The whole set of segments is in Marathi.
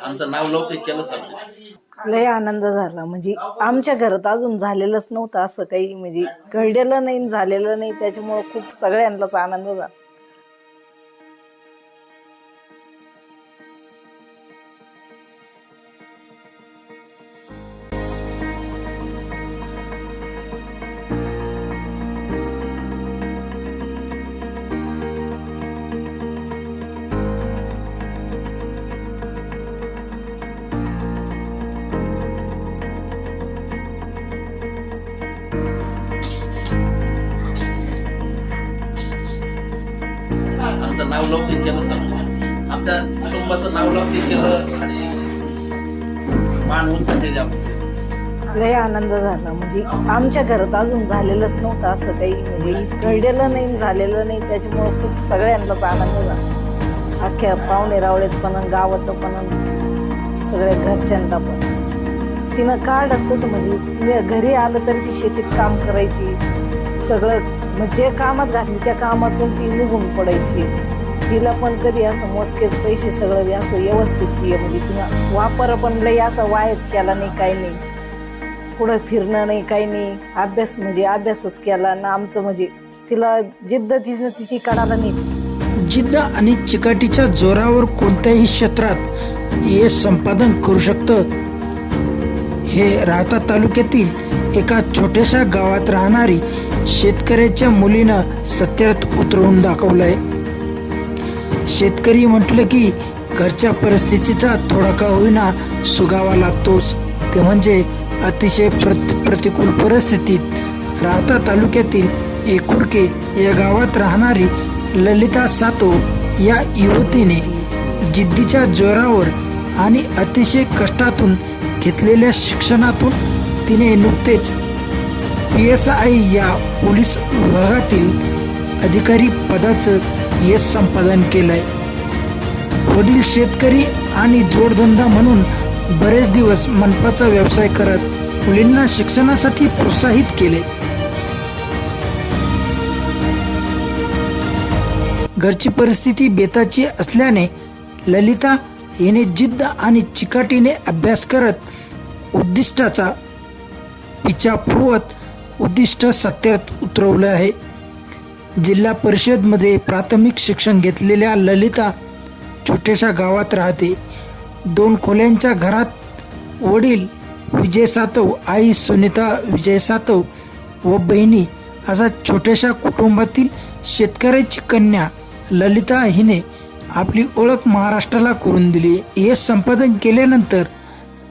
आमचं नाव लौकिक केलं सर. लय आनंद झाला. म्हणजे आमच्या घरात अजून झालेलंच नव्हतं असं काही, म्हणजे घडलेलं नाही झालेलं नाही, त्याच्यामुळे खूप सगळ्यांनाच आनंद झाला. आमचं नाव लौकिक केलं सर. आमच्या कुटुंबाचं नाव लौकिक केलं आणि मान उंच केली. लय आनंद झाला. म्हणजे आमच्या घरात अजून झालेलंच नव्हतं असं काही, म्हणजे घडलेलं नाही झालेलं नाही, त्याच्यामुळे खूप सगळ्यांनाच आनंद झाला. अख्ख्या पाहुणे रावळेत पण, गावातलं पण, सगळ्या घरच्यांना पण. तिनं कार्ड असतंच, म्हणजे घरी आलं तरी ती शेतीत काम करायची, सगळं म्हणजे कामात घातली त्या कामातून ती निघून पडायची. तिला पण कधी असं मोजकेच पैसे सगळं असं व्यवस्थित ती, म्हणजे तिनं वापर पण लई असा वायत केला नाही, काही नाही, पुढं फिरणं नाही, काही नाही, अभ्यास म्हणजे अभ्यासच केला ना. आमचं म्हणजे तिला जिद्द तिनं तिची काढायला नाही. जिद्द आणि चिकाटीच्या जोरावर कोणत्याही क्षेत्रात यश संपादन करू शकतं, हे राहता तालुक्यातील एका छोट्याशा गावात राहणारी शेतकऱ्याच्या मुलीनं सत्यात उतरवून दाखवलंय. शेतकरी म्हटलं की घरच्या परिस्थितीचा थोडा का होईना सुगावा लागतोच, ते म्हणजे अतिशय प्रतिकूल परिस्थितीत राहता तालुक्यातील एकुर्के या गावात राहणारी ललिता सातो या युवतीने जिद्दीच्या जोरावर आणि अतिशय कष्टातून घेतलेल्या शिक्षणातून तिने नुकतेच PSI या पोलीस विभागातील अधिकारी पदाचं यश संपादन केलंय. वडील शेतकरी आणि जोडधंदा म्हणून बरेच दिवस मनपाचा व्यवसाय करत मुलींना शिक्षणासाठी प्रोत्साहित केले. घरची परिस्थिती बेताची असल्याने ललिता हिने जिद्द आणि चिकाटीने अभ्यास करत उद्दिष्टाचा पिछा पुरवत उद्दिष्ट सत्यात उतरवलं आहे. जिल्हा परिषदमध्ये प्राथमिक शिक्षण घेतलेल्या ललिता छोट्याशा गावात राहते. 2 खोल्यांच्या घरात वडील विजय सातव, आई सुनीता विजय सातव व बहिणी असा छोट्याशा कुटुंबातील शेतकऱ्याची कन्या ललिता हिने आपली ओळख महाराष्ट्राला करून दिली. यश संपादन केल्यानंतर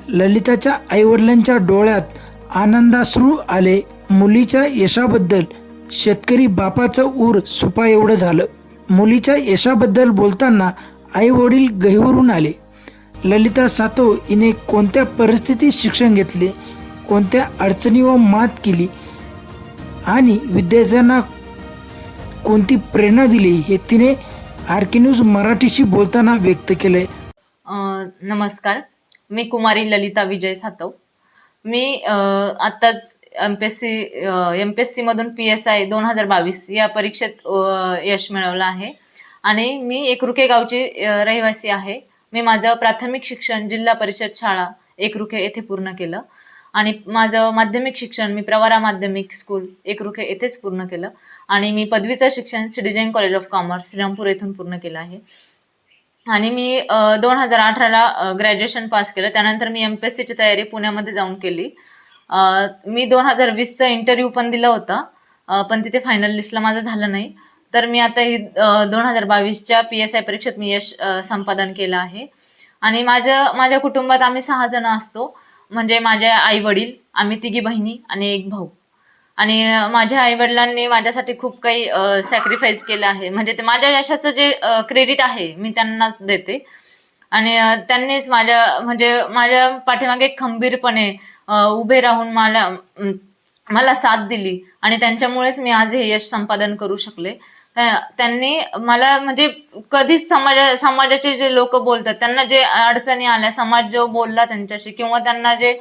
ललिताच्या आईवडिलांच्या डोळ्यात आनंदाश्रू आले. मुलीच्या यशाबद्दल शेतकरी बापाचं ऊर सुपा एवढं झालं. मुलीच्या यशाबद्दल बोलताना आई वडील गहिवरून आले. ललिता सातव हिने कोणत्या परिस्थितीत शिक्षण घेतले, कोणत्या अडचणीवर मात केली आणि विद्यार्थ्यांना कोणती प्रेरणा दिली हे तिने RK न्यूज मराठीशी बोलताना व्यक्त केले. नमस्कार, मी कुमारी ललिता विजय सातव. मी आत्ताच MPSC मधून PSI 2022 या परीक्षेत यश मिळवलं आहे आणि मी एकरुके गावची रहिवासी आहे. मी माझं प्राथमिक शिक्षण जिल्हा परिषद शाळा एकरुके येथे पूर्ण केलं आणि माझं माध्यमिक शिक्षण मी प्रवारा माध्यमिक स्कूल एकरुके येथेच पूर्ण केलं आणि मी पदवीचं शिक्षण city Jain college of commerce Shrirampur येथून पूर्ण केलं आहे. आणि मी 2018ला ग्रॅज्युएशन पास केलं. त्यानंतर मी MPSCची तयारी पुण्यामध्ये जाऊन केली. मी 2020चा इंटरव्ह्यू पण दिला होता, पण तिथे फायनल लिस्टला माझं झालं नाही. तर मी आता ही 2022च्या PSI परीक्षेत मी यश संपादन केलं आहे. आणि माझ्या कुटुंबात आम्ही 6 जण असतो. म्हणजे माझे आई वडील, आम्ही 3 बहिणी आणि 1 भाऊ. आणि माझ्या आईवडिलांनी माझ्यासाठी खूप काही सॅक्रिफाईस केलं आहे. म्हणजे ते माझ्या यशाचं जे क्रेडिट आहे मी त्यांनाच देते. आणि त्यांनीच माझ्या पाठीमागे खंबीरपणे उभे राहून मला साथ दिली आणि त्यांच्यामुळेच मी आज हे यश संपादन करू शकले. त्यांनी मला म्हणजे कधीच समाजाचे जे लोक बोलतात त्यांना जे अडचणी आल्या, समाज जो बोलला त्यांच्याशी किंवा त्यांना जे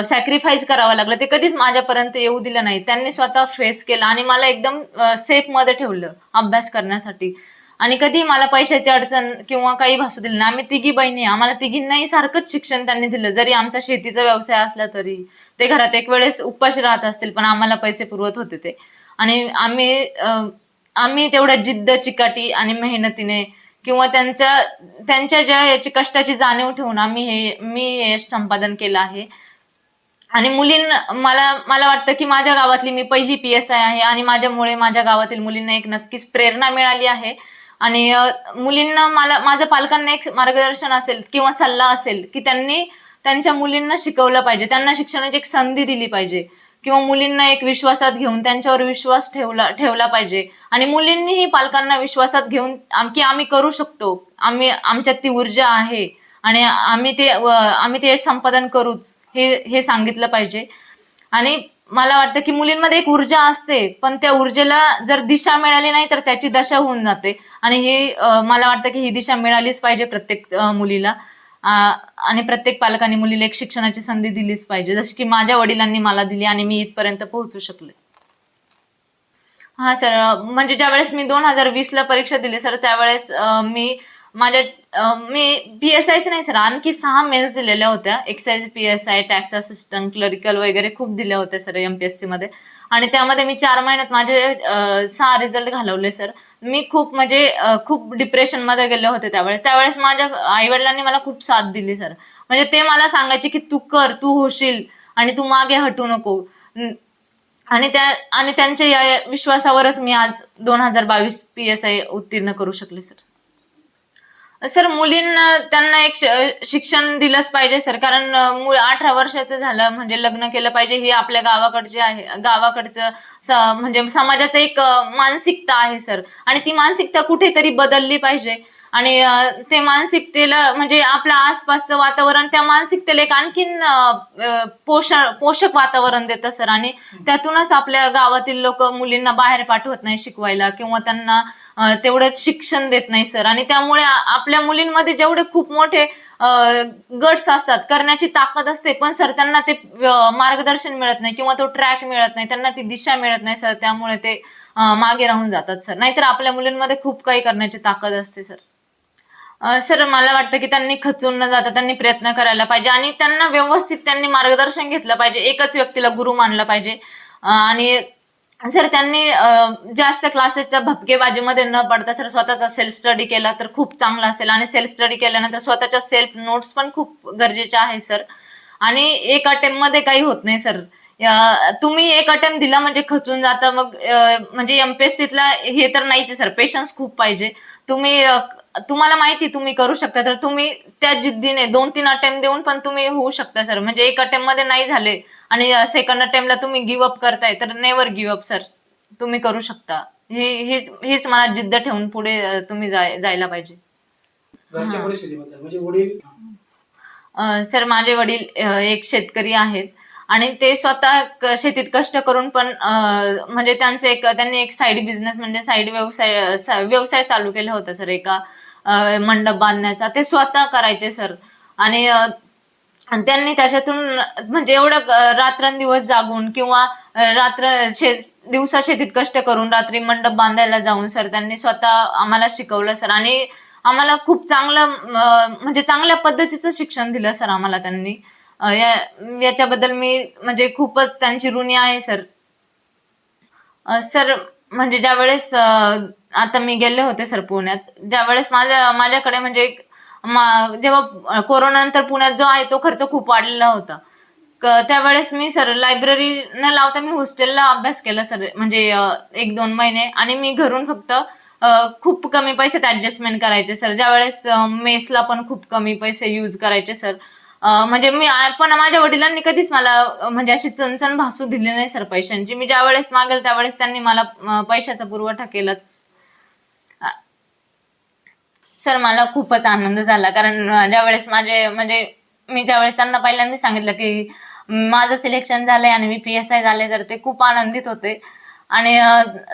सॅक्रिफाईस करावं लागलं ते कधीच माझ्यापर्यंत येऊ दिलं नाही. त्यांनी स्वतः फेस केलं आणि मला एकदम सेफ मध्ये ठेवलं अभ्यास करण्यासाठी. आणि कधी मला पैशाची अडचण किंवा काही भासू दिली नाही. आम्ही तिघी बहिणी, आम्हाला तिघींनाही सारखंच शिक्षण त्यांनी दिलं. जरी आमचा शेतीचा व्यवसाय असला तरी ते घरात एक वेळेस उपाशी राहत असतील पण आम्हाला पैसे पुरवत होते ते. आणि आम्ही तेवढ्या जिद्द, चिकाटी आणि मेहनतीने किंवा त्यांच्या ज्या याची कष्टाची जाणीव ठेवून मी हे यश संपादन केलं आहे. आणि मला वाटतं की माझ्या गावातली मी पहिली PSI आहे आणि माझ्यामुळे माझ्या गावातील मुलींना एक नक्कीच प्रेरणा मिळाली आहे. आणि मुलींना माझ्या पालकांना एक मार्गदर्शन असेल किंवा सल्ला असेल की त्यांनी त्यांच्या मुलींना शिकवलं पाहिजे, त्यांना शिक्षणाची एक संधी दिली पाहिजे किंवा मुलींना एक विश्वासात घेऊन त्यांच्यावर विश्वास ठेवला पाहिजे. आणि मुलींनीही पालकांना विश्वासात घेऊन की आम्ही करू शकतो, आमच्यात ती ऊर्जा आहे आणि आम्ही ते संपादन करूच हे सांगितलं पाहिजे. आणि मला वाटतं की मुलींमध्ये एक ऊर्जा असते पण त्या ऊर्जेला जर दिशा मिळाली नाही तर त्याची दशा होऊन जाते. आणि मला वाटतं की ही दिशा मिळालीच पाहिजे प्रत्येक मुलीला. आणि प्रत्येक पालकांनी मुलीला एक शिक्षणाची संधी दिलीच पाहिजे, जशी की माझ्या वडिलांनी मला दिली आणि मी इथपर्यंत पोहोचू शकले. हा सर, म्हणजे ज्यावेळेस मी 2020ला परीक्षा दिली सर, त्यावेळेस मी PSIच नाही सर, आणखी 6 मेन्स दिलेल्या होत्या. Excise PSI, tax assistant, clerical वगैरे खूप दिल्या होत्या सर MPSC मध्ये. आणि त्यामध्ये मी 4 महिन्यात माझे 6 रिझल्ट घालवले सर. मी खूप डिप्रेशन मध्ये गेले होते त्यावेळेस माझ्या आई वडिलांनी मला खूप साथ दिली सर. म्हणजे ते मला सांगायचे की तू कर, तू होशील आणि तू मागे हटू नको. आणि त्यांच्या या विश्वासावरच मी आज 2022 PSI उत्तीर्ण करू शकले सर. सर, मुलींना त्यांना एक शिक्षण दिलंच पाहिजे सर, कारण 18 वर्षाचं झालं म्हणजे लग्न केलं पाहिजे ही आपल्या गावाकडचं म्हणजे समाजाचं एक मानसिकता आहे सर. आणि ती मानसिकता कुठेतरी बदलली पाहिजे. आणि ते मानसिकतेला म्हणजे आपल्या आसपासचं वातावरण त्या मानसिकतेला एक आणखीन पोषक वातावरण देतं सर. आणि त्यातूनच आपल्या गावातील लोक मुलींना बाहेर पाठवत नाही शिकवायला किंवा त्यांना तेवढंच शिक्षण देत नाही सर. आणि त्यामुळे आपल्या मुलींमध्ये जेवढे खूप मोठे गट्स असतात, करण्याची ताकद असते, पण सर त्यांना ते मार्गदर्शन मिळत नाही किंवा तो ट्रॅक मिळत नाही, त्यांना ती दिशा मिळत नाही सर. त्यामुळे ते मागे राहून जातात सर. नाहीतर आपल्या मुलींमध्ये खूप काही करण्याची ताकद असते सर. सर, मला वाटतं की त्यांनी खचून न जाता त्यांनी प्रयत्न करायला पाहिजे आणि त्यांना व्यवस्थित त्यांनी मार्गदर्शन घेतलं पाहिजे. एकच व्यक्तीला गुरु मानलं पाहिजे. आणि सर त्यांनी जास्त क्लासेसच्या भपकेबाजीमध्ये न पडता सर स्वतःचा सेल्फ स्टडी केला तर खूप चांगला असेल. आणि सेल्फ स्टडी केल्यानंतर स्वतःच्या सेल्फ नोट्स पण खूप गरजेच्या आहे सर. आणि एक अटेम्प्ट मध्ये काही होत नाही सर. तुम्ही एक अटेम्प्ट दिला म्हणजे खचून जाता, मग म्हणजे MPSCतला हे तर नाहीच आहे सर. पेशन्स खूप पाहिजे. तुम्हाला माहिती तुम्ही करू शकता तर तुम्ही त्या जिद्दीने 2-3 अटेम्प्ट देऊन पण तुम्ही होऊ शकता सर. म्हणजे एक अटेम्प्ट मध्ये नाही झाले आणि सेकंड अटेम्प्टला तुम्ही गिव्ह अप करताय तर नेव्हर गिव्ह अप सर. तुम्ही करू शकता. हीच मनात जिद्द ठेवून पुढे तुम्ही जायला पाहिजे. सर, माझे वडील एक शेतकरी आहेत आणि ते स्वतः शेतीत कष्ट करून पण म्हणजे त्यांनी एक साईड बिझनेस म्हणजे साईड व्यवसाय चालू केला होता सर, एका मंडप बांधण्याचा. ते स्वतः करायचे सर. आणि त्यांनी त्याच्यातून म्हणजे एवढं रात्रंदिवस जागून किंवा दिवसा शेतीत कष्ट करून रात्री मंडप बांधायला जाऊन सर त्यांनी स्वतः आम्हाला शिकवलं सर. आणि आम्हाला खूप चांगलं म्हणजे चांगल्या पद्धतीचं शिक्षण दिलं सर आम्हाला त्यांनी. याच्याबद्दल मी म्हणजे खूपच त्यांची ऋणी आहे सर. सर, म्हणजे ज्यावेळेस आता मी गेले होते सर पुण्यात, ज्यावेळेस माझ्याकडे म्हणजे जेव्हा कोरोना नंतर पुण्यात जो आहे तो खर्च खूप वाढलेला होता, त्यावेळेस मी सर लायब्ररी न लावता मी हॉस्टेलला अभ्यास केला सर. म्हणजे 1-2 महिने. आणि मी घरून फक्त खूप कमी पैशात ऍडजस्टमेंट करायचे सर. ज्यावेळेस मेसला पण खूप कमी पैसे यूज करायचे सर. म्हणजे पण माझ्या वडिलांनी कधीच मला म्हणजे अशी चणचण भासू दिली नाही सर पैशांची. मी ज्यावेळेस मागेल त्यावेळेस त्यांनी मला पैशाचा पुरवठा केलाच. सर, मला खूपच आनंद झाला कारण ज्यावेळेस मी ज्यावेळेस त्यांना पहिल्यांदा सांगितलं की माझं सिलेक्शन झालंय आणि मी PSI झाले तर ते खूप आनंदित होते. आणि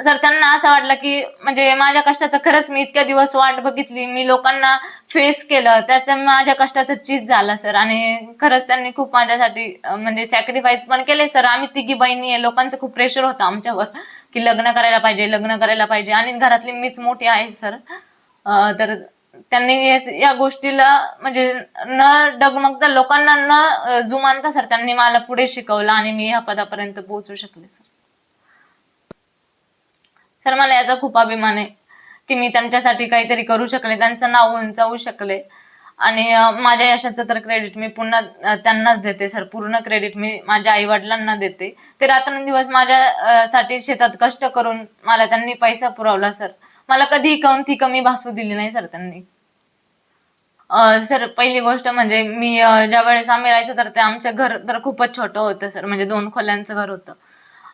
सर त्यांना असं वाटलं की म्हणजे माझ्या कष्टाचं खरंच मी इतक्या दिवस वाट बघितली, मी लोकांना फेस केलं, त्याचं माझ्या कष्टाचं चीज झालं सर. आणि खरंच त्यांनी खूप माझ्यासाठी म्हणजे सॅक्रिफाईस पण केले सर. आम्ही तिघी बहिणी आहे, लोकांचं खूप प्रेशर होतं आमच्यावर की लग्न करायला पाहिजे आणि घरातली मीच मोठी आहे सर. तर त्यांनी या गोष्टीला म्हणजे न डगमगता, लोकांना न जुमानता सर त्यांनी मला पुढे शिकवलं आणि मी ह्या पदापर्यंत पोहोचू शकले सर. सर मला याचा खूप अभिमान आहे की मी त्यांच्यासाठी काहीतरी करू शकले, त्यांचं नाव उंचावू शकले. आणि माझ्या यशाचं तर क्रेडिट मी पुन्हा त्यांनाच देते सर. पूर्ण क्रेडिट मी माझ्या आई वडिलांना देते. ते रात्रंदिवस माझ्यासाठी शेतात कष्ट करून मला त्यांनी पैसा पुरवला सर. मला कधी कोणती कमी भासू दिली नाही सर त्यांनी. सर पहिली गोष्ट म्हणजे मी ज्या वेळेस आम्ही राहायचो तर ते आमचं घर तर खूपच छोटं होतं सर, म्हणजे 2 खोल्यांचं घर होतं.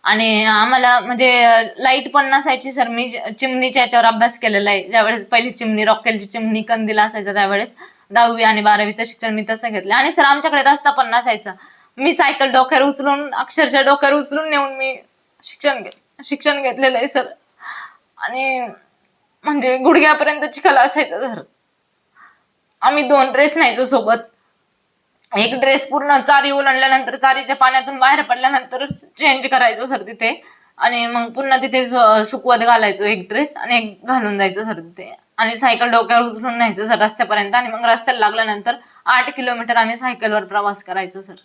आणि आम्हाला म्हणजे लाईट पण नसायची सर. मी चिमणीच्या याच्यावर अभ्यास केलेला आहे. ज्यावेळेस पहिली चिमणी, रॉकेलची चिमणी, कंदील असायचा त्यावेळेस 10वी आणि 12वीचं शिक्षण मी तसं घेतलं. आणि सर आमच्याकडे रस्ता पण नसायचा. मी सायकल डोक्यावर उचलून, अक्षरशः डोक्यावर उचलून नेऊन मी शिक्षण घेतलेलं आहे सर. आणि म्हणजे गुडघ्यापर्यंत चिखल असायचं सर. आम्ही 2 ड्रेस न्यायचो सोबत. एक ड्रेस पूर्ण चारी ओलांडल्यानंतर, चारीच्या पाण्यातून बाहेर पडल्यानंतर चेंज करायचो सर तिथे. आणि मग पुन्हा तिथे सुकवत घालायचो एक ड्रेस आणि एक घालून जायचो सर तिथे. आणि सायकल डोक्यावर उचलून न्यायचो सर रस्त्यापर्यंत. आणि मग रस्त्याला लागल्यानंतर 8 किलोमीटर आम्ही सायकलवर प्रवास करायचो सर.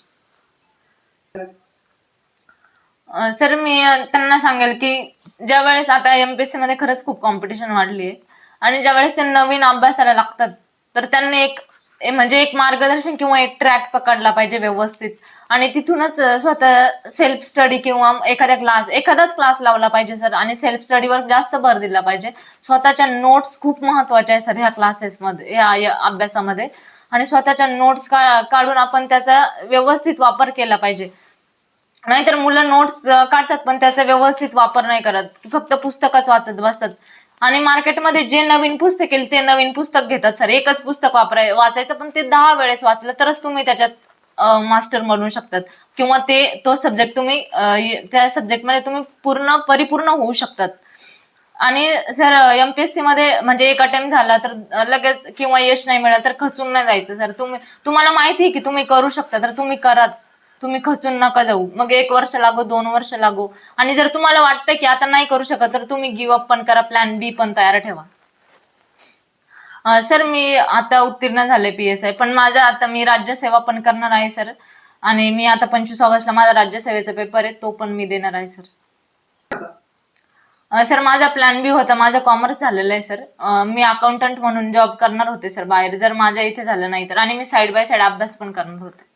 सर मी त्यांना सांगेल की ज्या वेळेस आता एमपीएससी मध्ये खरंच खूप कॉम्पिटिशन वाढली आहे आणि ज्या वेळेस ते नवीन अभ्यासाला लागतात तर त्यांनी एक मार्गदर्शन किंवा एक ट्रॅक पकडला पाहिजे व्यवस्थित. आणि तिथूनच स्वतः सेल्फ स्टडी किंवा एखादाच क्लास लावला पाहिजे सर. आणि सेल्फ स्टडीवर जास्त भर दिला पाहिजे. स्वतःच्या नोट्स खूप महत्वाच्या आहे सर ह्या क्लासेसमध्ये, या अभ्यासामध्ये. आणि स्वतःच्या नोट्स काढून आपण त्याचा व्यवस्थित वापर केला पाहिजे. नाहीतर मुलं नोट्स काढतात पण त्याचा व्यवस्थित वापर नाही करत, फक्त पुस्तकच वाचत बसतात. आणि मार्केटमध्ये जे नवीन पुस्तक येईल ते नवीन पुस्तक घेतात सर. एकच पुस्तक वाचायचं पण ते 10 वेळेस वाचलं तरच तुम्ही त्याच्यात मास्टर बनवू शकतात किंवा तो सब्जेक्ट तुम्ही त्या सब्जेक्टमध्ये तुम्ही परिपूर्ण होऊ शकतात. आणि सर एमपीएससी मध्ये म्हणजे एक अटेम्प्ट झाला तर लगेच किंवा यश नाही मिळालं तर खचून नाही जायचं सर. तुम्हाला माहिती आहे की तुम्ही करू शकता तर तुम्ही कराच. तुम्ही खचून नका जाऊ. मग 1 वर्ष लागो, 2 वर्ष लागो. आणि जर तुम्हाला वाटतं की आता नाही करू शकत तर तुम्ही गिव्ह अप पण करा, प्लॅन बी पण तयार ठेवा. सर मी आता उत्तीर्ण झाले PSI, पण आता मी राज्यसेवा पण करणार आहे सर. आणि मी आता 25 ऑगस्टला माझा राज्यसेवेचा पेपर आहे, तो पण मी देणार आहे सर. सर माझा प्लॅन बी होता, माझा कॉमर्स झालेला आहे सर. मी अकाउंटंट म्हणून जॉब करणार होते सर बाहेर, जर माझ्या इथे झालं नाही तर. आणि मी साईड बाय साईड अभ्यास पण करणार होते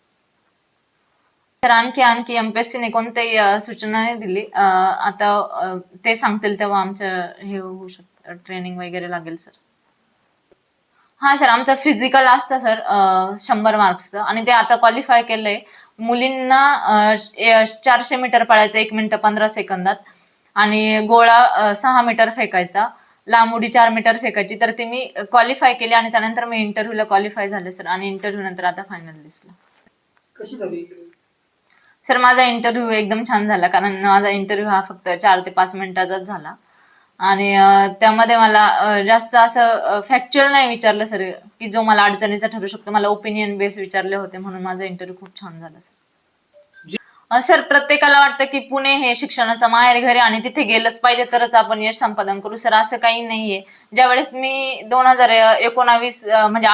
सर. आणखी एमपीएससीने कोणत्याही सूचना नाही दिली. आता ते सांगतील तेव्हा आमचं हे होऊ शकतं, ट्रेनिंग वगैरे लागेल सर. हा सर आमचं फिजिकल असतं सर 100 मार्क्सचं. आणि ते आता क्वालिफाय केलंय. मुलींना 400 मीटर पळायचं 1 मिनिट 15 सेकंदात. आणि गोळा 6 मीटर फेकायचा, लांब उडी 4 मीटर फेकायची. तर ते मी क्वालिफाय केली आणि त्यानंतर मी इंटरव्ह्यूला क्वालिफाय झाले सर. आणि इंटरव्ह्यू नंतर आता फायनल लिस्टला. कशी झाली सर माझा इंटरव्ह्यू एकदम छान झाला, कारण माझा इंटरव्ह्यू हा फक्त 4 ते 5 मिनिटाचाच झाला. आणि त्यामध्ये मला जास्त असं फॅक्च्युअल नाही विचारलं सर की जो मला अडचणीचा ठरू शकतो. मला ओपिनियन बेस विचारले होते, म्हणून माझा इंटरव्ह्यू खूप छान झाला सर. सर प्रत्येकाला वाटतं की पुणे हे शिक्षणाचं माहेरघर आहे आणि तिथे गेलंच पाहिजे तरच आपण यश संपादन करू सर. असं काही नाहीये. ज्यावेळेस मी 2019 म्हणजे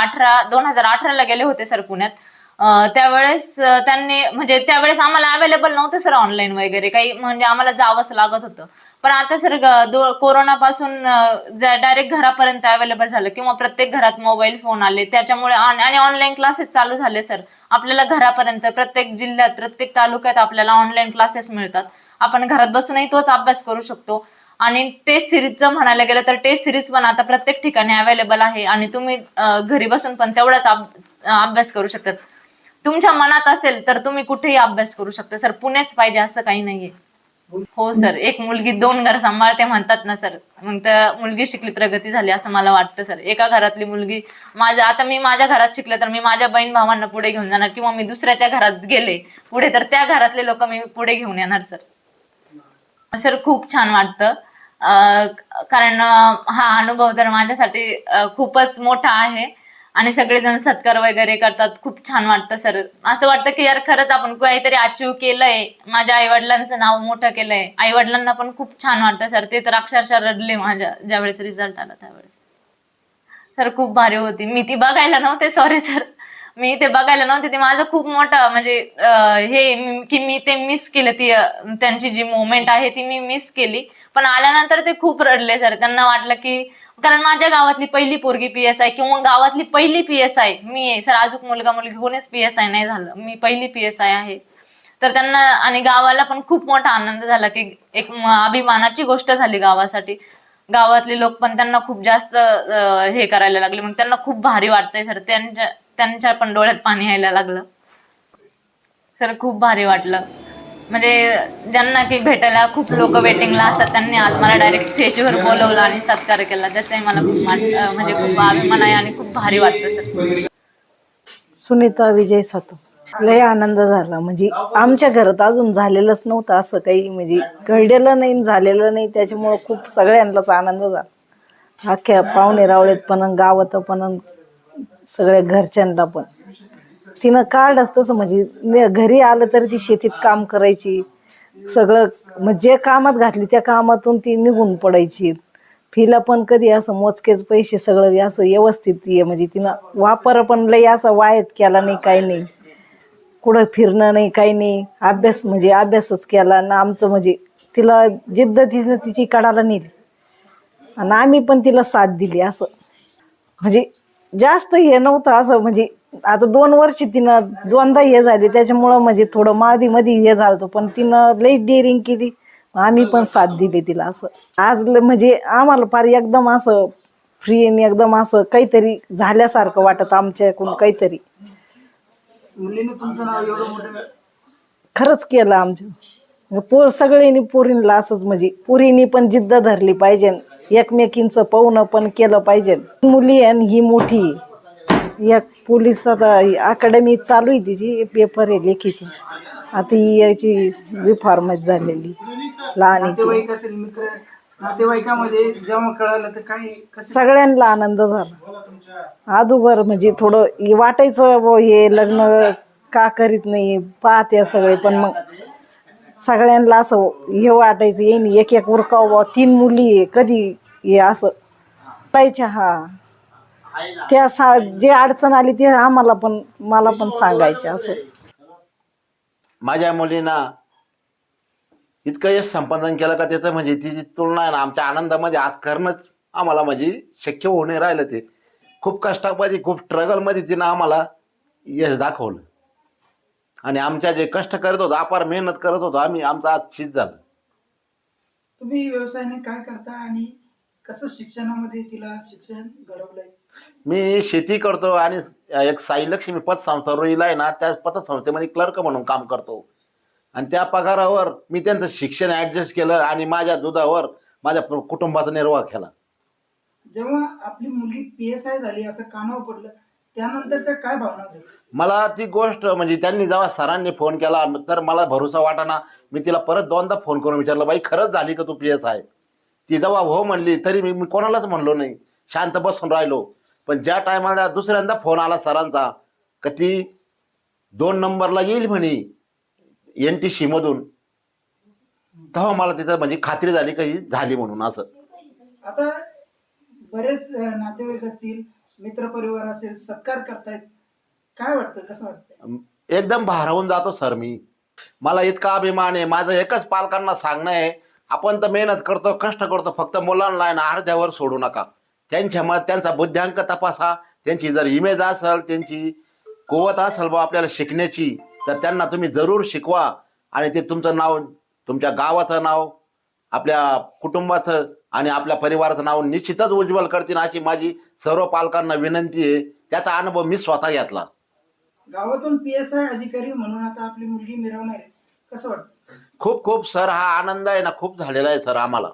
2018ला गेले होते सर पुण्यात, त्यावेळेस त्यावेळेस आम्हाला अवेलेबल नव्हतं सर ऑनलाईन वगैरे काही, म्हणजे आम्हाला जावंच लागत होतं. पण आता सर कोरोनापासून डायरेक्ट घरापर्यंत अवेलेबल झालं किंवा प्रत्येक घरात मोबाईल फोन आले त्याच्यामुळे. आणि ऑनलाईन क्लासेस चालू झाले सर. आपल्याला घरापर्यंत प्रत्येक जिल्ह्यात, प्रत्येक तालुक्यात आपल्याला ऑनलाईन क्लासेस मिळतात. आपण घरात बसूनही तोच अभ्यास करू शकतो. आणि टेस्ट सिरीजचं म्हणायला गेलं तर टेस्ट सिरीज पण आता प्रत्येक ठिकाणी अवेलेबल आहे आणि तुम्ही घरी बसून पण तेवढाच अभ्यास करू शकतात. तुमच्या मनात असेल तर तुम्ही कुठेही अभ्यास करू शकता सर. पुणेच पाहिजे असं काही नाहीये. हो सर, एक मुलगी 2 घर सांभाळते म्हणतात ना सर, मग त्या मुलगी शिकली प्रगती झाली असं मला वाटतं सर. एका घरातली मुलगी आता मी माझ्या घरात शिकले तर मी माझ्या बहीण भावांना पुढे घेऊन जाणार, किंवा मी दुसऱ्याच्या घरात गेले पुढे तर त्या घरातले लोक मी पुढे घेऊन येणार सर. सर खूप छान वाटतं, कारण हा अनुभव तर माझ्यासाठी खूपच मोठा आहे. आणि सगळेजण सत्कार वगैरे करतात, खूप छान वाटतं सर. असं वाटतं की यार खरंच आपण काहीतरी अचीव्ह केलंय, माझ्या आईवडिलांचं नाव मोठं केलंय. आईवडिलांना पण खूप छान वाटतं सर. ते तर अक्षरशः रडले माझ्या ज्यावेळेस रिझल्ट आला त्यावेळेस. सर खूप भारी होती. मी ती बघायला नव्हते, सॉरी सर, मी ते बघायला नव्हते. ते माझं खूप मोठं म्हणजे की मी ते मिस केलं. ती त्यांची जी मोमेंट आहे ती मी मिस केली. पण आल्यानंतर ते खूप रडले सर. त्यांना वाटलं की कारण माझ्या गावातली पहिली पोरगी PSI किंवा गावातली पहिली PSI मी आहे सर. अजून मुलगा मुलगी कोणीच PSI नाही झालं, मी पहिली PSI आहे. तर त्यांना आणि गावाला पण खूप मोठा आनंद झाला की एक अभिमानाची गोष्ट झाली गावासाठी. गावातले लोक पण त्यांना खूप जास्त हे करायला लागले. मग त्यांना खूप भारी वाटतंय सर. त्यांच्या पण डोळ्यात पाणी यायला लागलं सर. खूप भारी वाटलं. म्हणजे ज्यांना की भेटायला खूप लोक वेटिंगला असतात त्यांनी आज मला डायरेक्ट स्टेजवर बोलवलं आणि सत्कार केला. त्याचाही मला खूप म्हणजे खूप अभिमान आहे आणि खूप भारी वाटतं सर. सुनीता विजय सातव. लय आनंद झाला. म्हणजे आमच्या घरात अजून झालेलंच नव्हतं असं काही, म्हणजे घडलेलं नाही झालेलं नाही. त्याच्यामुळं खूप सगळ्यांनाच आनंद झाला. अख्ख्या पाहुणे रावळेत पण, गावात पण, सगळ्या घरच्यांना पण. तिनं काढच तसं म्हणजे घरी आलं तरी ती शेतीत काम करायची. सगळं म्हणजे कामात घातली त्या कामातून ती निघून पडायची. फीला पण कधी असं मोजकेच पैसे, सगळं असं व्यवस्थित म्हणजे तिनं वापर पण लई असा वायत केला नाही, काही नाही. कुठं फिरणं नाही, काही नाही. अभ्यास म्हणजे अभ्यासच केला ना आमचं. म्हणजे तिला जिद्द तिनं तिची कडाला नेली आणि आम्ही पण तिला साथ दिली. असं म्हणजे जास्त हे नव्हतं असं. म्हणजे आता 2 वर्ष तिनं 2दा हे झाले त्याच्यामुळं म्हणजे थोडं मध्ये हे झालं. पण तिनं लई डेअरिंग केली, आम्ही पण साथ दिली तिला. असं आज म्हणजे आम्हाला फार एकदम असं फ्री आणि एकदम असं काहीतरी झाल्यासारखं वाटत आमच्याकडून काहीतरी. मुलीने तुमचं नाव एवढं मोठं खरंच केलं आमच्या सगळ्यांनी पोरींला असंच म्हणजे पोरींनी पण जिद्द धरली पाहिजे. एकमेकींचं पाहुणं पण केलं पाहिजे. मुली आणि ही मोठी एक पोलीस आता अकॅडमी चालू आहे तिची, पेपर आहे लेखीचं. आता ही याची विफॉर्मच झालेली लहानीची. नातेवाईक असेल, मित्र नातेवाईकामध्ये जेव्हा कळालं तर काय कसं सगळ्यांना आनंद झाला. अगोदर म्हणजे थोडं वाटायचं हे लग्न का करीत नाही पाहते सगळे. पण मग सगळ्यांना असं हे वाटायचं येईन एक एक उरकाव 3 मुली कधी हे असं पाहिजे. हा त्या जे अडचण आली ते आम्हाला पण मला पण सांगायचे. असं माझ्या मुलींना इतकं यश संपादन केलं का त्याचं म्हणजे तिची तुलना आहे ना आमच्या आनंदामध्ये आज करणंच आम्हाला म्हणजे शक्य होणे राहिलं. ते खूप कष्टामध्ये, खूप स्ट्रगलमध्ये तिनं आम्हाला यश दाखवलं. आणि आमच्या जे कष्ट करत होतो, अपार मेहनत करत होतो आम्ही, आमचं आज चित झालं. तुम्ही व्यवसायाने काय करता आणि कसं शिक्षणामध्ये तिला शिक्षण घडवलंय? मी शेती करतो आणि एक साईलक्ष्मी पतसंस्था रोईला आहे ना, त्या पतसंस्थेमध्ये क्लर्क म्हणून काम करतो. आणि त्या पगारावर मी त्यांचं शिक्षण ॲडजस्ट केलं आणि माझ्या दुधावर माझ्या कुटुंबाचा निर्वाह केला. जेव्हा आपली मुलगी PSI झाली असं कानावर पडलं, त्यानंतरच्या काय भावना होत्या? मला ती गोष्ट म्हणजे त्यांनी जेव्हा सरांनी फोन केला तर मला भरोसा वाटाना. मी तिला परत 2दा फोन करून विचारलं, बाई खरंच झाली का तू PSI? ती जेव्हा हो म्हणली तरी मी कोणालाच म्हणलो नाही, शांत बसून राहिलो. पण ज्या टायमाला दुसऱ्यांदा फोन आला सरांचा का ती 2 नंबरला येईल म्हणे NTC मधून, तेव्हा मला तिथं म्हणजे खात्री झाली का ही झाली म्हणून. असं आता बरेच नातेवाईक असतील, मित्रपरिवार असेल, सत्कार करतायत, काय वाटतं, कसं वाटतं? एकदम भारावून जातो सर मी. मला इतका अभिमान आहे. माझं एकच पालकांना सांगणं आहे, आपण तर मेहनत करतो, कष्ट करतो, फक्त मुलांना आहे ना अर्ध्यावर सोडू नका. त्यांचा बुद्ध्यांक तपासा. त्यांची जर इमेज असेल, त्यांची कुवत असेल बा आपल्याला शिकण्याची, तर त्यांना तुम्ही जरूर शिकवा. आणि ते तुमचं नाव, तुमच्या गावाचं नाव, आपल्या कुटुंबाचं आणि आपल्या परिवाराचं नाव निश्चितच उज्ज्वल करतील, अशी माझी सर्व पालकांना विनंती आहे. त्याचा अनुभव मी स्वतः घेतला. गावातून PSI अधिकारी म्हणून आता आपली मुलगी मिरवणार आहे, कसं वाटतं? खूप खूप सर हा आनंद आहे ना खूप झालेला आहे सर आम्हाला.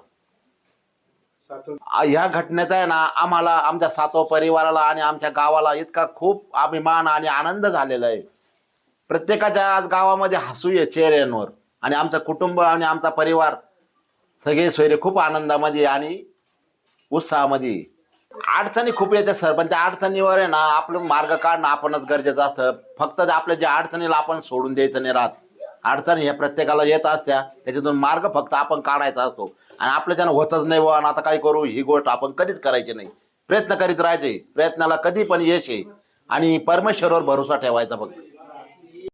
ह्या घटनेचा आहे ना आम्हाला, आमच्या सातव परिवाराला आणि आमच्या गावाला इतका खूप अभिमान आणि आनंद झालेला आहे. प्रत्येकाच्या आज गावामध्ये हसू आहे चेहऱ्यांवर. आणि आमचं कुटुंब आणि आमचा परिवार सगळे सोयरे खूप आनंदामध्ये आणि उत्साहामध्ये. अडचणी खूप येतात सर, पण त्या अडचणीवर आहे ना आपलं मार्ग काढणं आपणच गरजेचं असतं. फक्त आपल्या ज्या अडचणीला आपण सोडून द्यायचं नाही राहत. अडचणी ह्या प्रत्येकाला येत असत्या, त्याच्यातून मार्ग फक्त आपण काढायचा असतो. आणि आपल्या ज्यानं होतच नाही व आता काय करू ही गोष्ट आपण कधीच करायची नाही. प्रयत्न करीत राहायचे, प्रयत्नाला कधी पण यश आहे आणि परमेश्वरावर भरोसा ठेवायचा फक्त.